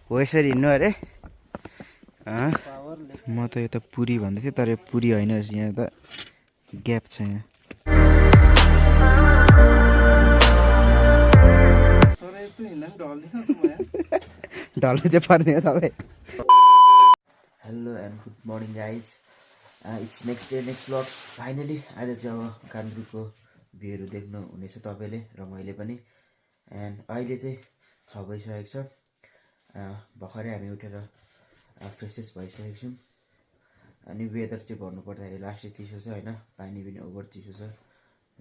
हो यसरी हिँड्नु अरे म त यो त पुरी भन्दै थिएँ तर यो पुरी होइन रहेछ यहाँ त ग्याप छ यहाँ ढल्नु चाहिँ पर्ने हो तपाईँ hello and good morning guys it's next day next blogs finally आज चाहिँ अब कानपुरको भ्यूहरू देख्नु हुनेछ तपाईँले र मैले पनि एन्ड अहिले चाहिँ 6 बजिसकेको छ भर्खरै हामी उठेर फ्रेसेस भइसकेको छौँ अनि वेदर चाहिँ भन्नु पर्दाखेरि लास्टै चिसो छ होइन पानी पनि ओभर चिसो छ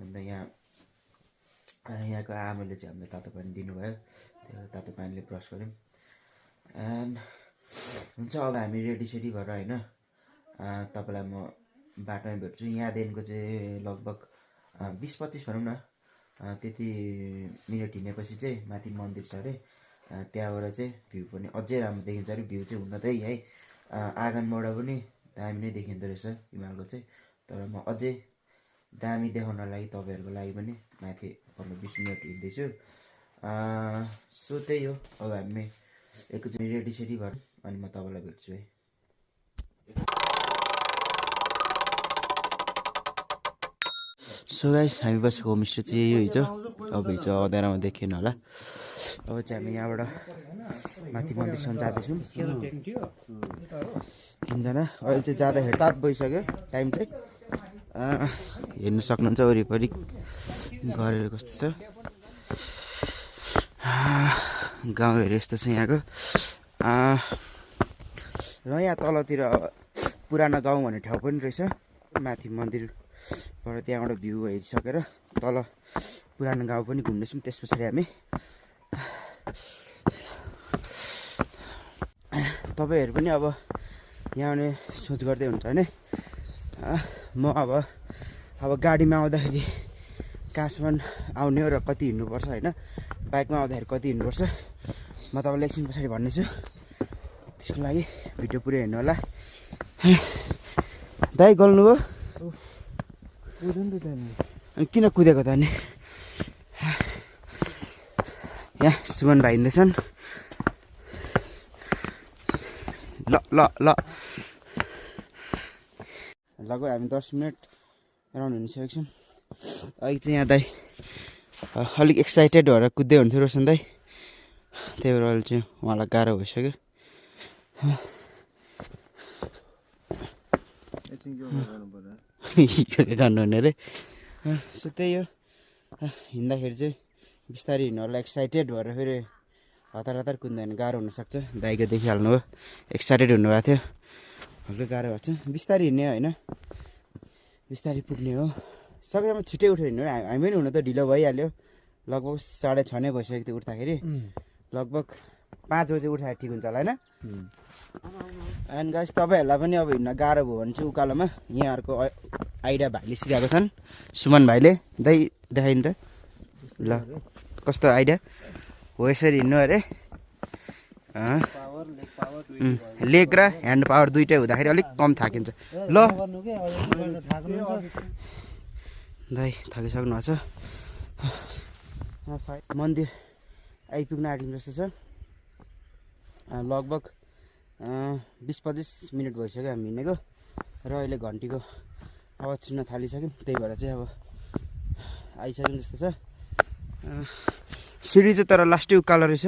अन्त यहाँको आमाले चाहिँ हामीलाई तातो पानी दिनुभयो त्यो तातो पानीले ब्रस गऱ्यौँ एन्ड हुन्छ अब हामी रेडी सेडी भएर होइन तपाईँलाई म बाटोमै भेट्छु यहाँदेखिको चाहिँ लगभग 20-25 भनौँ न त्यति मिनट हिँडेपछि चाहिँ माथि मन्दिर छ अरे त्यहाँबाट चाहिँ भ्यू पनि अझै राम्रो देखिन्छ अरे भ्यू चाहिँ हुन त है आँगनबाट पनि दामी नै देखिँदो रहेछ हिमालको चाहिँ तर म अझै दामी देखाउनको लागि तपाईँहरूको लागि पनि माथि 15-20 मिनट हिँड्दैछु सो त्यही हो अब हामी एकैचोटि रेडी सेडी भएर अनि म तपाईँलाई भेट्छु है सो गाइस हामी बसेको होमस्टे चाहिँ यो हिजो अब हिजो अँध्यारोमा देखिएन होला अब चाहिँ हामी यहाँबाट माथि मन्दिरसम्म जाँदैछौँ तिनजना अहिले चाहिँ जाँदाखेरि 7 बजिसक्यो टाइम चाहिँ हेर्नु सक्नुहुन्छ वरिपरि घरहरू कस्तो छ गाउँहरू यस्तो छ यहाँको र यहाँ तलतिर पुरानो गाउँ भन्ने ठाउँ पनि रहेछ माथि मन्दिरबाट त्यहाँबाट भ्यू हेरिसकेर तल पुरानो गाउँ पनि घुम्दैछौँ त्यस पछाडि हामी तपाईँहरू पनि अब यहाँ आउने सोच गर्दै हुन्छ भने म अब गाडीमा आउँदाखेरि कहाँसम्म आउने हो र कति हिँड्नुपर्छ होइन बाइकमा आउँदाखेरि कति हिँड्नुपर्छ म तपाईँलाई एकछिन पछाडि भन्नेछु त्यसको लागि भिडियो पुरै हेर्नु होला दाइ गल्नु हो अनि किन कुदेको त अनि यहाँ सुमन भाइ हिँड्दैछन् ल ल ल लगभग हामी 10 मिनट एराउन्ड हिँडिसकेको छौँ अहिले चाहिँ यहाँ दाइ अलिक एक्साइटेड भएर कुद्दै हुन्थ्यो रोशन दाइ त्यही भएर अहिले चाहिँ उहाँलाई गाह्रो भइसक्यो गर्नु हुने अरे सो त्यही हो हिँड्दाखेरि चाहिँ बिस्तारै हिँड्नु होला एक्साइटेड भएर फेरि हतार हतार कुद्दैन भने गाह्रो हुनसक्छ दाइको देखिहाल्नु हो एक्साइटेड हुनुभएको थियो हल्का गाह्रो भएको छ बिस्तारै हिँड्ने होइन बिस्तारै पुग्ने हो सकेसम्म छिट्टै उठेर हिँड्नु हामी पनि हुनु त ढिलो भइहाल्यो लगभग 6:30 नै भइसकेको थियो उठ्दाखेरि लगभग 5 बजे उठ्दाखेरि ठिक हुन्छ होला होइन एन्ड गाइस तपाईँहरूलाई पनि अब हिँड्न गाह्रो भयो भने चाहिँ उकालोमा यहाँहरूको आइडिया भाइले सिकाएको छन् सुमन भाइले दाइ देखाइन् त ल कस्तो आइडिया हो यसरी हिँड्नु अरे लेग र ह्यान्ड पावर दुइटै हुँदाखेरि अलिक कम थाकिन्छ ल दाइ थाकिसक्नु भएको छ मन्दिर आइपुग्न आँटिनु जस्तो छ लगभग 20-25 मिनट भइसक्यो हामी हिँडेको र अहिले घन्टीको आवाज सुन्न थालिसक्यौँ त्यही भएर चाहिँ अब आइसक्यौँ जस्तो छ सिडी चाहिँ तर लास्टै उकालो रहेछ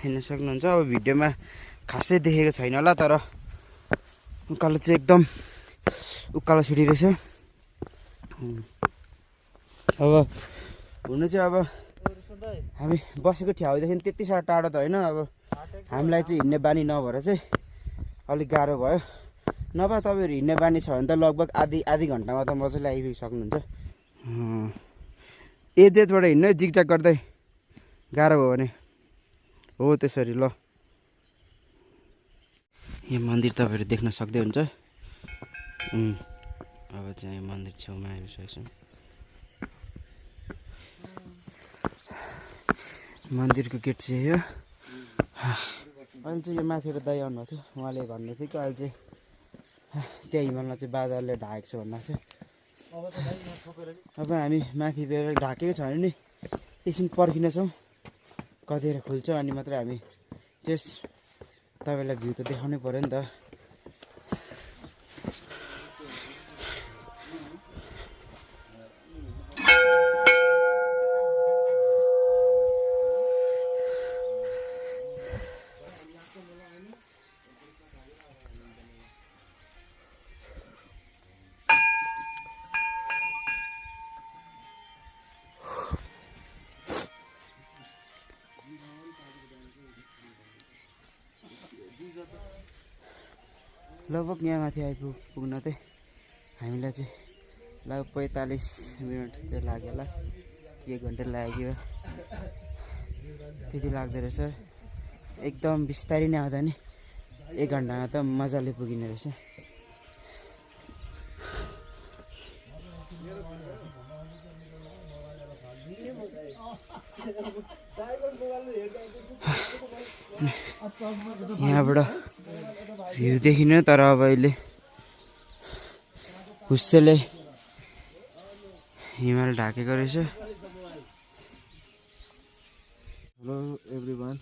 हेर्न सक्नुहुन्छ अब भिडियोमा खासै देखेको छैन होला तर उकालो चाहिँ एकदम उकालो सिडी रहेछ अब हुनु चाहिँ अब हामी बसेको ठाउँदेखि त्यति साह्रो टाढो त होइन अब हामीलाई चाहिँ हिँड्ने बानी नभएर चाहिँ अलिक गाह्रो भयो नभए तपाईँहरू हिँड्ने बानी छ भने त लगभग आधी घन्टामा त मजाले आइपुगि सक्नुहुन्छ एजबाट हिँड्नु जिगजाग गर्दै गाह्रो भयो भने हो त्यसरी ल यहाँ मन्दिर तपाईँहरू देख्न सक्दै हुन्छ अब चाहिँ मन्दिर छेउमा आइसकेको छौँ मन्दिरको गेट चाहिँ यो अहिले चाहिँ यो माथिबाट दाइ आउनुभएको थियो उहाँले भन्नु थियो कि अहिले चाहिँ त्यहाँ हिमालमा चाहिँ बादलले ढाकेको छ भन्नु चाहिँ अब हामी माथि बेर ढाकेको छ भने नि एकछिन पर्खिनेछौँ कतिखेर खुल्छ अनि मात्र हामी जस्ट तपाईँलाई भ्यू त देखाउनै पऱ्यो नि त। लगभग यहाँ माथि आइपुग्न चाहिँ हामीलाई चाहिँ लगभग 45 मिनट जस्तो लाग्यो होला, कि 1 घन्टा लाग्यो, त्यति लाग्दो रहेछ। एकदम बिस्तारै नै आउँदा नि 1 घन्टामा त मजाले पुगिने रहेछ। यहाँबाट भ्यू देखिनु, तर अब अहिले हुस्सेले हिमाल ढाकेको रहेछ। हेलो एभ्रिवान,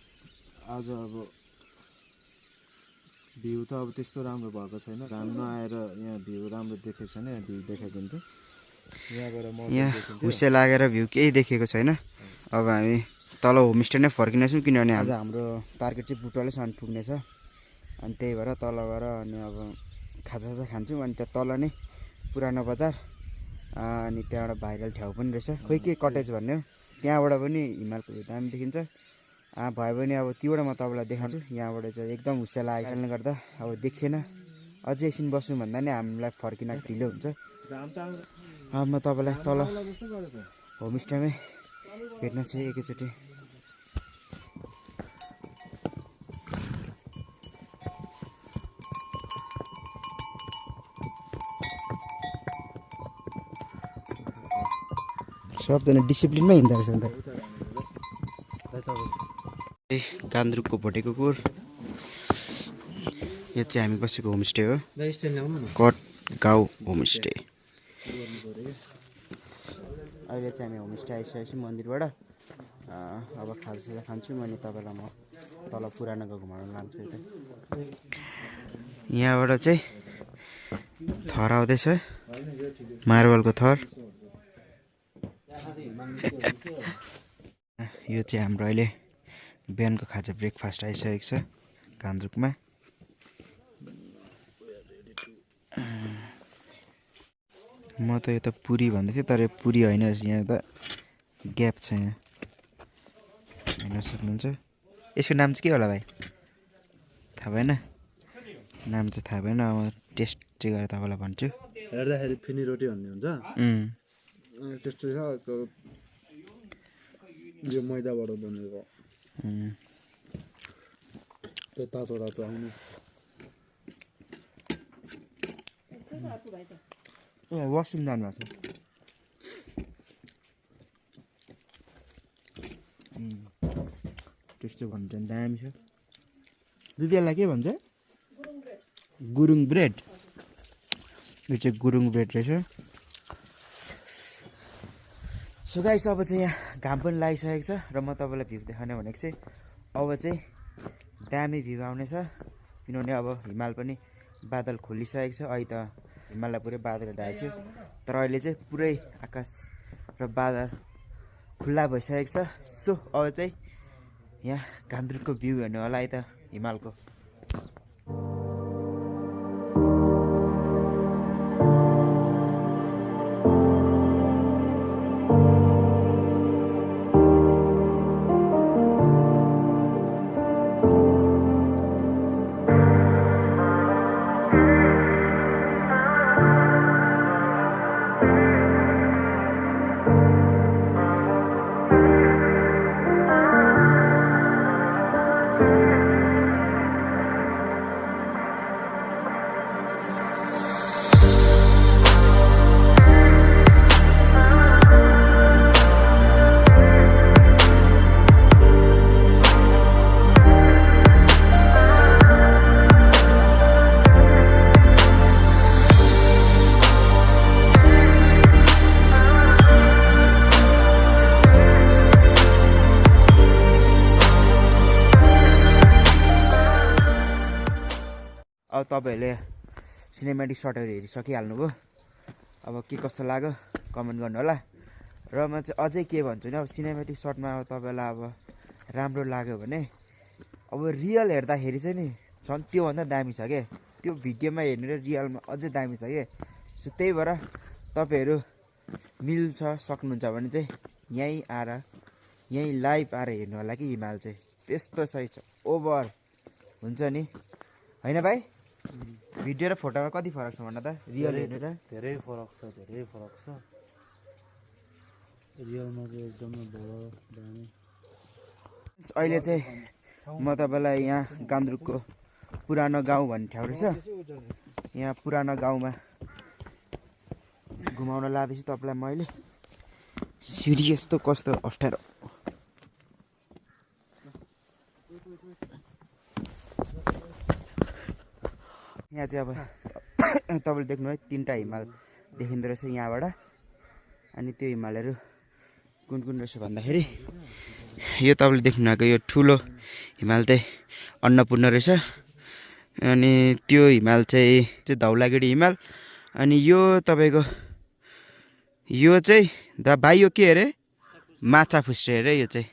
आज अब भ्यू त अब त्यस्तो राम्रो भएको छैन, घाम नआएर यहाँ भ्यू राम्रो देखेको छैन। यहाँ भ्यू देखाइदिन्थ्यो, यहाँबाट यहाँ हुस्से लागेर भ्यू केही देखेको छैन। अब हामी तल होमस्टे नै फर्किनेछौँ, किनभने आज हाम्रो टार्गेट चाहिँ बुटवलैसम्म पुग्नेछ। अनि त्यही भएर तल गएर अनि अब खाजासाजा खान्छौँ। अनि त्यहाँ तल नै पुरानो बजार, अनि त्यहाँबाट भाइरल ठाउँ पनि रहेछ, खोइ के कटेज भन्ने हो। त्यहाँबाट पनि हिमालको भ्यू दामी देखिन्छ। भयो भने अब त्योबाट म तपाईँलाई देखाउँछु। यहाँबाट चाहिँ एकदम हुस्से लागेकोले गर्दा अब देखिएन। अझै एकछिन बस्नु भन्दा नि हामीलाई फर्किन ढिलो हुन्छ। अब म तपाईँलाई तल होमस्टेमै भेट्न चाहिँ एकैचोटि। सबजना डिसिप्लिनमै हिँड्दो रहेछ नि त। गान्द्रुकको भोटे कुकुर, यो चाहिँ हामी बसेको होमस्टे हो, कट गाउँ होमस्टे। अहिले चाहिँ हामी होमस्टे आइसकेको छौँ मन्दिरबाट। अब खाजासाजा खान्छौँ, अनि तपाईँलाई म तल पुरानो गाउँ घुमाउन लान्छु। यहाँबाट चाहिँ थर आउँदैछ, मार्बलको थर। यो चाहिँ हाम्रो अहिले बिहानको खाजा ब्रेकफास्ट आइसकेको छ गान्द्रुकमा। म त यो त पुरी भन्दै थिएँ, तर यो पुरी होइन रहेछ। यहाँ त ग्याप छ, यहाँ हेर्न सक्नुहुन्छ। यसको नाम चाहिँ के होला भाइ, थाहा भएन? नाम चाहिँ थाहा भएन, अब टेस्ट चाहिँ गरेर तपाईँलाई भन्छु। हेर्दाखेरि फिनी रोटी भन्ने हुन्छ, त्यस्तो छ। यो मैदाबाट बनेको, त्यो तातो तातो आउनु। वासरुम जानु भएको छ। त्यस्तो भन्छ नि, दामी छ। दिदीलाई के भन्छ? गुरुङ ब्रेड। यो चाहिँ गुरुङ ब्रेड रहेछ। सो गाइस, अब चाहिँ यहाँ घाम पनि लागिसकेको छ र म तपाईँलाई भ्यू देखाउने भनेको चाहिँ अब चाहिँ दामी भ्यू आउनेछ। किनभने अब हिमाल पनि बादल खोलिसकेको छ। अहिले त हिमाललाई पुरै बादल ढाकेको थियो, तर अहिले चाहिँ पुरै आकाश र बादल खुल्ला भइसकेको छ। सो अब चाहिँ यहाँ गान्द्रुकको भ्यू हेर्नु होला है त हिमालको। तपाईँहरूले सिनेमेटिक सर्टहरू हेरिसकिहाल्नुभयो अब के कस्तो लाग्यो कमेन्ट गर्नु होला र म चाहिँ अझै के भन्छु नि अब सिनेमेटिक सर्टमा अब तपाईँलाई अब राम्रो लाग्यो भने अब रियल हेर्दाखेरि चाहिँ नि झन् त्योभन्दा दामी छ क्या त्यो भिडियोमा हेर्नु र रियलमा अझै दामी छ क्या सो त्यही भएर तपाईँहरू मिल्छ सक्नुहुन्छ भने चाहिँ यहीँ लाइभ आएर हेर्नु होला कि हिमाल चाहिँ त्यस्तो सही छ ओभर हुन्छ नि होइन भाइ भिडियो र फोटोमा कति फरक छ भन्न त रियल हेर्नु र धेरै फरक छ रियलमा चाहिँ एकदमै बडो दामी अहिले चाहिँ म तपाईँलाई यहाँ गान्द्रुकको पुरानो गाउँ भन्ने ठाउँ रहेछ यहाँ पुरानो गाउँमा घुमाउन लाँदैछु तपाईँलाई मैले सिडी यस्तो कस्तो अप्ठ्यारो यहाँ चाहिँ अब तपाईँले देख्नु है 3टा हिमाल देखिँदो रहेछ यहाँबाट अनि त्यो हिमालहरू कुन कुन रहेछ भन्दाखेरि यो तपाईँले देख्नुभएको यो ठुलो हिमाल चाहिँ अन्नपूर्ण रहेछ अनि त्यो हिमाल चाहिँ धौलागिरी हिमाल अनि यो तपाईँको यो चाहिँ भाइ यो के अरे माछा फुस्रे अरे यो चाहिँ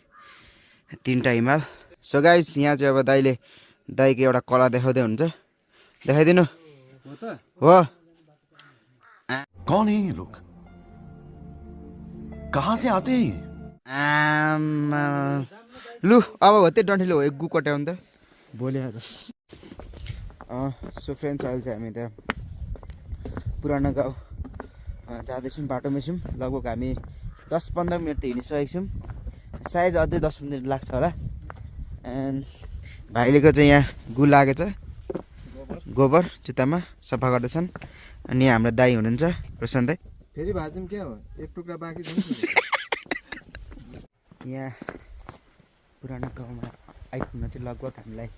3टा हिमाल सो गाइस यहाँ चाहिँ अब दाइको एउटा कला देखाउँदै हुन्छ देखाइदिनु हो कौन है ये लोग कहाँ से आते हैं लु अब हो त्यो डन्ठी लु एक गु कट्याउनु त भोलि आएर सो फ्रेन्ड्स अहिले चाहिँ हामी त्यहाँ पुरानो गाउँ जाँदैछौँ बाटोमै छौँ लगभग हामी 10-15 मिनट त हिँडिसकेको छौँ सायद अझै 10 मिनट लाग्छ होला एन्ड भाइलेको चाहिँ यहाँ गु लागेछ गोबर जुत्तामा सफा गर्दैछन् अनि हाम्रो दाइ हुनुहुन्छ रोशन दाइ फेरि भाजिम के हो एक टुक्रा बाँकी छ यहाँ पुरानो गाउँमा आइपुग्न चाहिँ लगभग हामीलाई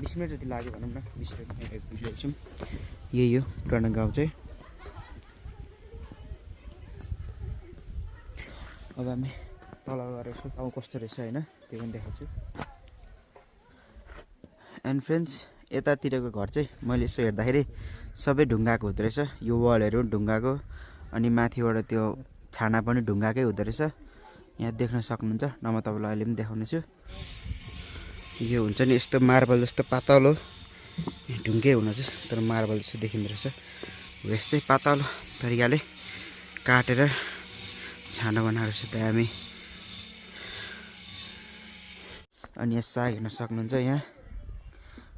20 मिनट जति लाग्यो भनौँ न 20 मिनट आइपुगिसकेको छौँ यही हो पुरानो गाउँ चाहिँ अब हामी तल गएर यसो गाउँ कस्तो रहेछ होइन त्यो पनि देखाउँछु एन्ड फ्रेन्ड्स यतातिरको घर चाहिँ मैले यसो हेर्दाखेरि सबै ढुङ्गाको हुँदो रहेछ यो वालहरू ढुङ्गाको अनि माथिबाट त्यो छाना पनि ढुङ्गाकै हुँदो रहेछ यहाँ देख्न सक्नुहुन्छ न म तपाईँलाई अहिले पनि देखाउने छु यो हुन्छ नि यस्तो मार्बल जस्तो पातलो ढुङ्गै हुन चाहिँ तर मार्बल जस्तो देखिँदो रहेछ यस्तै पातलो तरिकाले काटेर छाना बनाएको रहेछ दामी अनि यहाँ साग हेर्न सक्नुहुन्छ यहाँ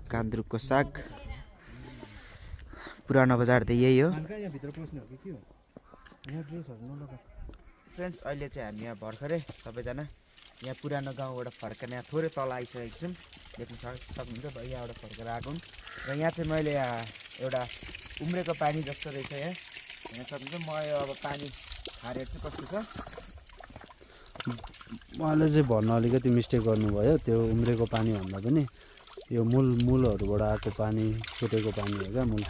गान्द्रुकको साग पुरानो बजार त यही हो फ्रेन्ड्स अहिले चाहिँ हामी यहाँ भर्खरै सबैजना यहाँ पुरानो गाउँबाट फर्केर यहाँ थोरै तल आइसकेको छौँ देख्न सक्नुहुन्छ यहाँबाट फर्केर आएको र यहाँ चाहिँ मैले एउटा उम्रेको पानी जस्तो रहेछ यहाँ हेर्न सक्नुहुन्छ म यो अब पानी हारेर चाहिँ कस्तो छ उहाँले चाहिँ भन्न अलिकति मिस्टेक गर्नुभयो त्यो उम्रेको पानी भन्दा पनि यो मूलहरूबाट आएको पानी फुटेको पानी हो क्या मूल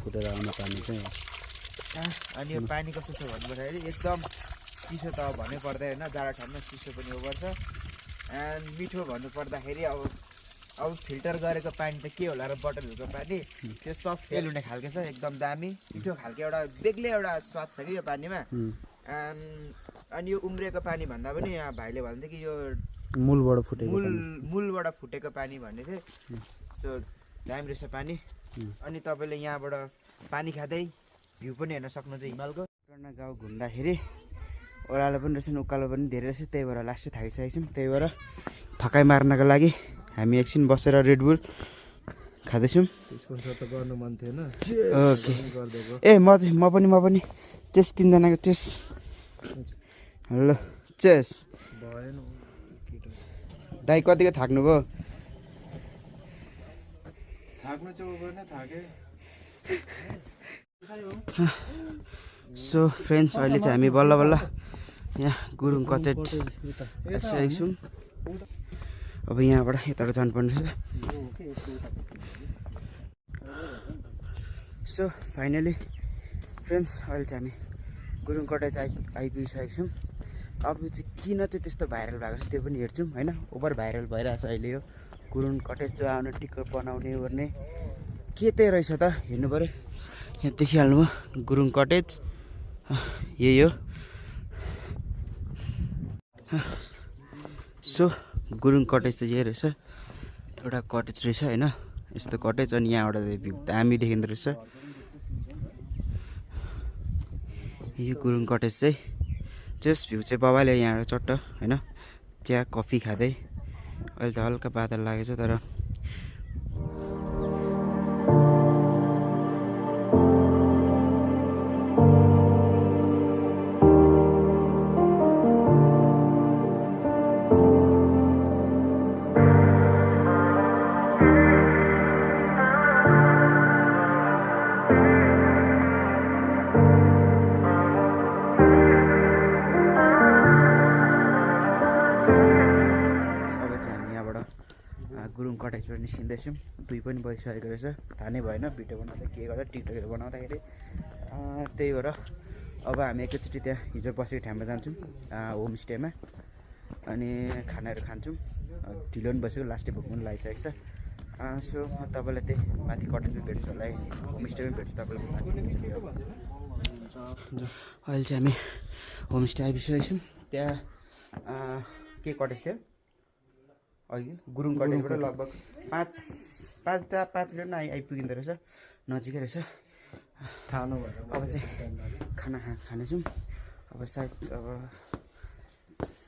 फुटेर आउने पानी चाहिँ हो अनि यो पानी कस्तो छ भन्नुपर्दाखेरि एकदम चिसो त भन्नै पर्दैन होइन जाडो ठाउँमा चिसो पनि ओभर छ एन्ड मिठो भन्नुपर्दाखेरि अब फिल्टर गरेको पानी त के होला र बोतलहरूको पानी त्यो सफ्ट फेल हुने खालको छ एकदम दामी मिठो खालको एउटा बेग्लै एउटा स्वाद छ कि यो पानीमा अनि यो उम्रेको पानी भन्दा पनि यहाँ भाइले भन्थ्यो कि यो मूलबाट फुटेको पानी भन्ने थिएँ सो दामी रहेछ पानी अनि तपाईँले यहाँबाट पानी खाँदै भ्यू पनि हेर्न सक्नुहुन्छ हिमालको पुरानो गाउँ घुम्दाखेरि ओह्रालो पनि रहेछन् उकालो पनि धेरै रहेछ त्यही भएर लास्टै थाकिसकेको छौँ त्यही भएर थकाइ मार्नको लागि हामी एकछिन बसेर रेडबुल खाँदैछौँ स्पोन्सर त गर्नु मन थिएन ओके ए म पनि चेस 3जनाको चेस ल चेस भएन दाइ कतिको थाक्नुभयो थाक्नु चाहिँ उयो नै थाके सो फ्रेन्ड्स अहिले चाहिँ हामी बल्ल बल्ल यहाँ गुरुङ कचेट आइसकेको छौँ अब यहाँबाट यताबाट जानुपर्ने रहेछ सो फाइनली फ्रेन्ड्स अहिले चाहिँ हामी गुरुङ कटेज आइपुगिसकेको छौँ अब चाहिँ किन चाहिँ त्यस्तो भाइरल भएको छ त्यो पनि हेर्छौँ होइन ओभर भाइरल भइरहेको छ अहिले यो गुरुङ कटेज जो आउनु टिकट बनाउने ओर्ने के चाहिँ रहेछ त हेर्नु पऱ्यो यहाँ देखिहाल्नु भयो गुरुङ कटेज यही हो सो गुरुङ कटेज चाहिँ यही रहेछ एउटा कटेज रहेछ होइन यस्तो कटेज अनि यहाँबाट भ्यू दामी देखिँदो रहेछ यो गुरुङ कटेज चाहिँ जस भ्यू चाहिँ बाबाले यहाँबाट चट्ट होइन चिया कफी खाँदै अहिले त हल्का बादल लागेको छ तर गुरुङ कटेजबाट निस्किँदैछौँ 2 पनि बजिसकेको रहेछ थाहा नै भएन भिडियो बनाउँदा के गर्दा टिकटकहरू बनाउँदाखेरि त्यही भएर अब हामी एकैचोटि त्यहाँ हिजो बसेको ठाउँमा जान्छौँ होमस्टेमा अनि खानाहरू खान्छौँ ढिलो पनि बसेको लास्टै भोक पनि लागिसकेको छ सो म तपाईँलाई त्यही माथि कटेजमा भेट्छु होला होमस्टेमै भेट्छु तपाईँलाई माथि अहिले चाहिँ हामी होमस्टे आइसकेको छौँ त्यहाँ के कटेज थियो अघि गुरुङ कटेजबाट लगभग 5 मिनटमा आइपुगिँदो रहेछ नजिकै रहेछ अब चाहिँ खाना खानेछौँ अब सायद अब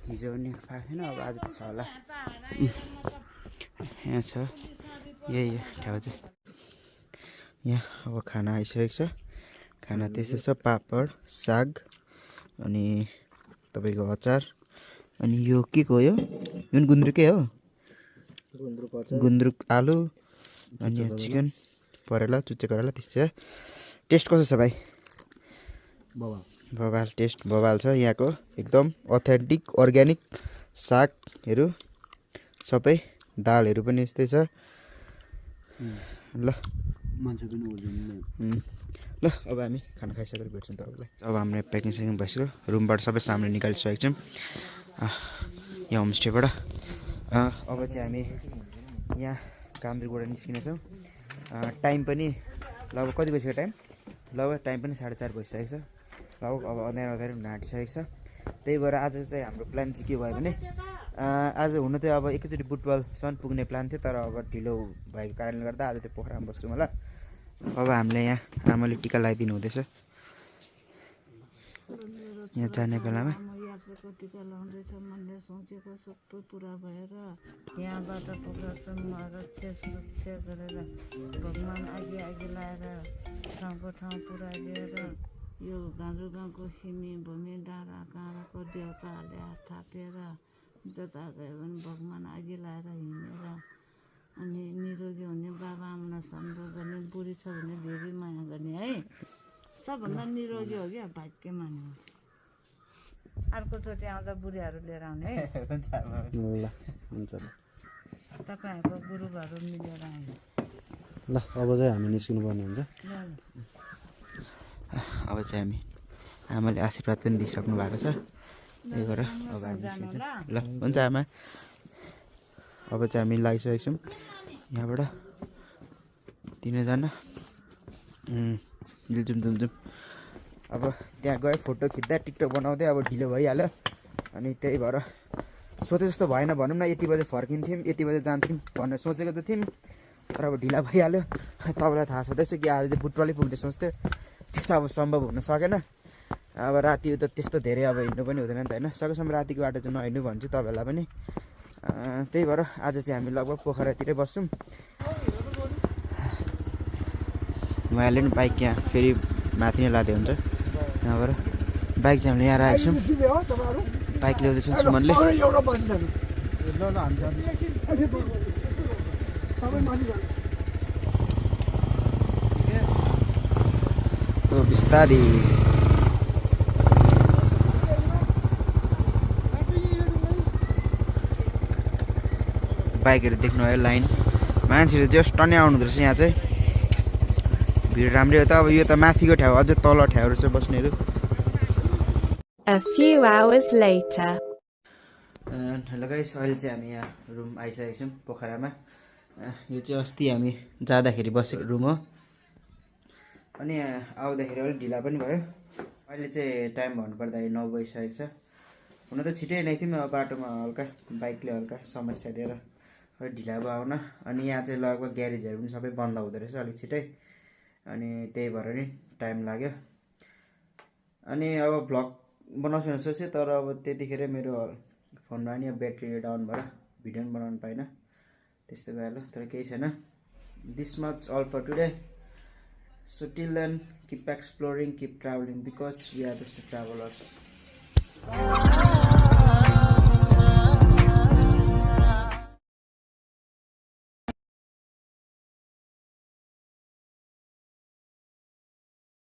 हिजो पनि पाएको थिएन अब आज त छ होला यहाँ छ यही ठाउँ चाहिँ यहाँ अब खाना आइसकेको छ खाना त्यसो छ पापड साग अनि तपाईँको अचार अनि यो के को हो यो गुन्द्रुकै हो गुन्द्रुक आलु अनि चिकन परेला चुच्चे करेला त्यस्तो छ टेस्ट कस्तो छ भाइ बवाल टेस्ट बवाल छ यहाँको एकदम अथेन्टिक अर्ग्यानिक सागहरू सबै दालहरू पनि यस्तै छ ल मान्छे पनि ल अब हामी खाना खाइसकेर भेट्छौँ तपाईँलाई अब हाम्रो प्याकिङ सेकिङ भइसक्यो रुमबाट सबै सामान निकालिसकेको छौँ यहाँ होमस्टेबाट अब चाहिँ हामी यहाँ कामद्रुकबाट निस्किनेछौँ टाइम पनि लगभग कति भइसक्यो लगभग टाइम पनि 4:30 भइसकेको छ लगभग अब अँध्यारो पनि ढाँटिसकेको छ त्यही भएर आज चाहिँ हाम्रो प्लान चाहिँ के भयो भने आज हुन चाहिँ अब एकैचोटि बुटबलसम्म पुग्ने प्लान थियो तर अब ढिलो भएको कारणले गर्दा आज त्यो पोखरामा बस्छौँ होला अब हामीले यहाँ आमाले टिका लगाइदिनु हुँदैछ यहाँ जाने बेलामा टिका लाउँदैछ मनले सोचेको सबै पुरा भएर यहाँबाट पोखरासम्म रक्षा सुरक्षा गरेर भगवान् आगे लाएर ठाउँको ठाउँ पुऱ्याइदिएर यो गाँजो गाउँको सिमी भूमि डाँडा काँडाको देउताहरूले हात थापेर जता गयो भने भगवान् आगे लाएर हिँडेर अनि निरोगी हुने बाबा आमा सम्झो गर्ने बुढी छ भने धेरै माया गर्ने है सबभन्दा निरोगी हो क्या भाग्य मान्नु अर्कोचोटि आउँदा बुढीहरू लिएर आउने है ल हुन्छ तपाईँहरूको गुरुहरू मिलेर आउने ल अब चाहिँ हामी निस्किनु पर्ने हुन्छ अब चाहिँ हामी आमाले आशीर्वाद पनि दिइसक्नु भएको छ त्यही भएर अब हामी निस्किन्छौँ ल हुन्छ आमा अब चाहिँ हामी लागिसकेको छौँ यहाँबाट 3 जना जुम अब त्यहाँ गयो फोटो खिच्दा टिकटक बनाउँदै अब ढिलो भइहाल्यो अनि त्यही भएर सोचे जस्तो भएन भनौँ न यति बजे फर्किन्थ्यौँ यति बजे जान्थ्यौँ भनेर सोचेको त थियौँ तर अब ढिला भइहाल्यो तपाईँलाई थाहा छँदैछ कि आज चाहिँ बुटबलै पुग्ने सोच्थ्यो त्यो त अब सम्भव हुन सकेन अब राति त त्यस्तो धेरै अब हिँड्नु पनि हुँदैन नि त होइन सकेसम्म रातिको बाटो चाहिँ नहिँड्नु भन्छु तपाईँहरूलाई पनि त्यही भएर आज चाहिँ हामी लगभग पोखरातिरै बस्छौँ उहाँले पनि बाइक यहाँ फेरि माथि नै लाँदै हुन्छ यहाँबाट बाइक चाहिँ हामीले यहाँ राखेको छौँ बाइक ल्याउँदैछौँ सुमनले बिस्तारी बाइकहरू देख्नु भयो लाइन मान्छेहरू जस्ट टन्नै आउनु हुँदो रहेछ यहाँ चाहिँ भिड राम्रै हो त अब यो त माथिको ठाउँ अझै तल ठाउँहरू छ बस्नेहरू A few hours later. Hello guys अहिले चाहिँ हामी यहाँ रुम आइसकेको छौँ पोखरामा यो चाहिँ अस्ति हामी जाँदाखेरि बसेको रुम हो अनि आउँदाखेरि अलिक ढिला पनि भयो अहिले चाहिँ टाइम भन्नुपर्दाखेरि 9 बजिसकेको छ हुन त छिटै नै थियौँ अब बाटोमा हल्का बाइकले हल्का समस्या दिएर अलिक ढिला भयो आउन अनि यहाँ चाहिँ लगभग ग्यारेजहरू पनि सबै बन्द हुँदो रहेछ अलिक छिटै अनि त्यही भएर नि टाइम लाग्यो अनि अब भ्लग बनाउँछु भनेर सोचेँ तर अब त्यतिखेर मेरो फोनमा नि ब्याट्री डाउन भएर भिडियो पनि बनाउनु पाइनँ त्यस्तै भइहाल्यो तर केही छैन this much all for today so till then keep exploring keep travelling because we are just travellers